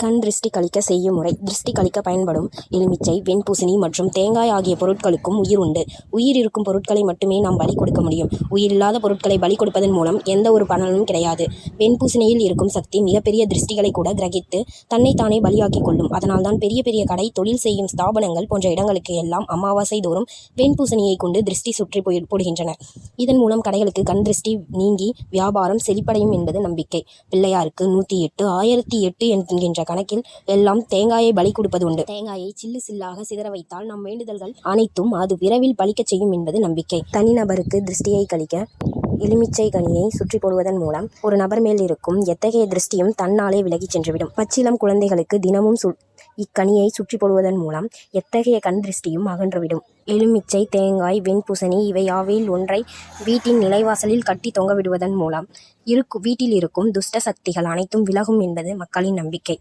கண் திருஷ்டி கழிக்க செய்யும் முறை. திருஷ்டி கழிக்க பயன்படும் எலுமிச்சை, வெண்பூசணி மற்றும் தேங்காய் ஆகிய பொருட்களுக்கும் உயிர் உண்டு. உயிர் இருக்கும் பொருட்களை மட்டுமே நாம் பலி கொடுக்க முடியும். உயிரில்லாத பொருட்களை பலி கொடுப்பதன் மூலம் எந்த ஒரு பலனும் கிடையாது. வெண்பூசணியில் இருக்கும் சக்தி மிகப்பெரிய திருஷ்டிகளை கூட கிரகித்து தன்னைத்தானே பலியாக்கிக் கொள்ளும். அதனால்தான் பெரிய பெரிய கடை, தொழில் செய்யும் ஸ்தாபனங்கள் போன்ற இடங்களுக்கு எல்லாம் அமாவாசை தோறும் வெண்பூசணியை கொண்டு திருஷ்டி சுற்றி போடுகின்றனர். இதன் மூலம் கடைகளுக்கு கண் திருஷ்டி நீங்கி வியாபாரம் செழிப்படையும் என்பது நம்பிக்கை. பிள்ளையாருக்கு 108, 1008 என்கின்ற கணக்கில் எல்லாம் தேங்காயை பலி கொடுப்பது உண்டு. தேங்காயை சில்லு சில்லாக சிதற வைத்தால் நம் வேண்டுதல்கள் அனைத்தும் அது விரைவில் பலிக்கச் செய்யும் என்பது நம்பிக்கை. தனிநபருக்கு திருஷ்டியை கழிக்க எலுமிச்சை கனியை சுற்றி போடுவதன் மூலம் ஒரு நபர் மேல் இருக்கும் எத்தகைய திருஷ்டியும் தன்னாலே விலகி சென்றுவிடும். பச்சிளம் குழந்தைகளுக்கு தினமும் இக்கனியை சுற்றி போடுவதன் மூலம் எத்தகைய கண் திருஷ்டியும் அகன்றுவிடும். எலுமிச்சை, தேங்காய், வெண்பூசணி இவை யாவையில் ஒன்றை வீட்டின் நிலைவாசலில் கட்டி தொங்கவிடுவதன் மூலம் வீட்டில் இருக்கும் துஷ்ட சக்திகள் அனைத்தும் விலகும் என்பது மக்களின் நம்பிக்கை.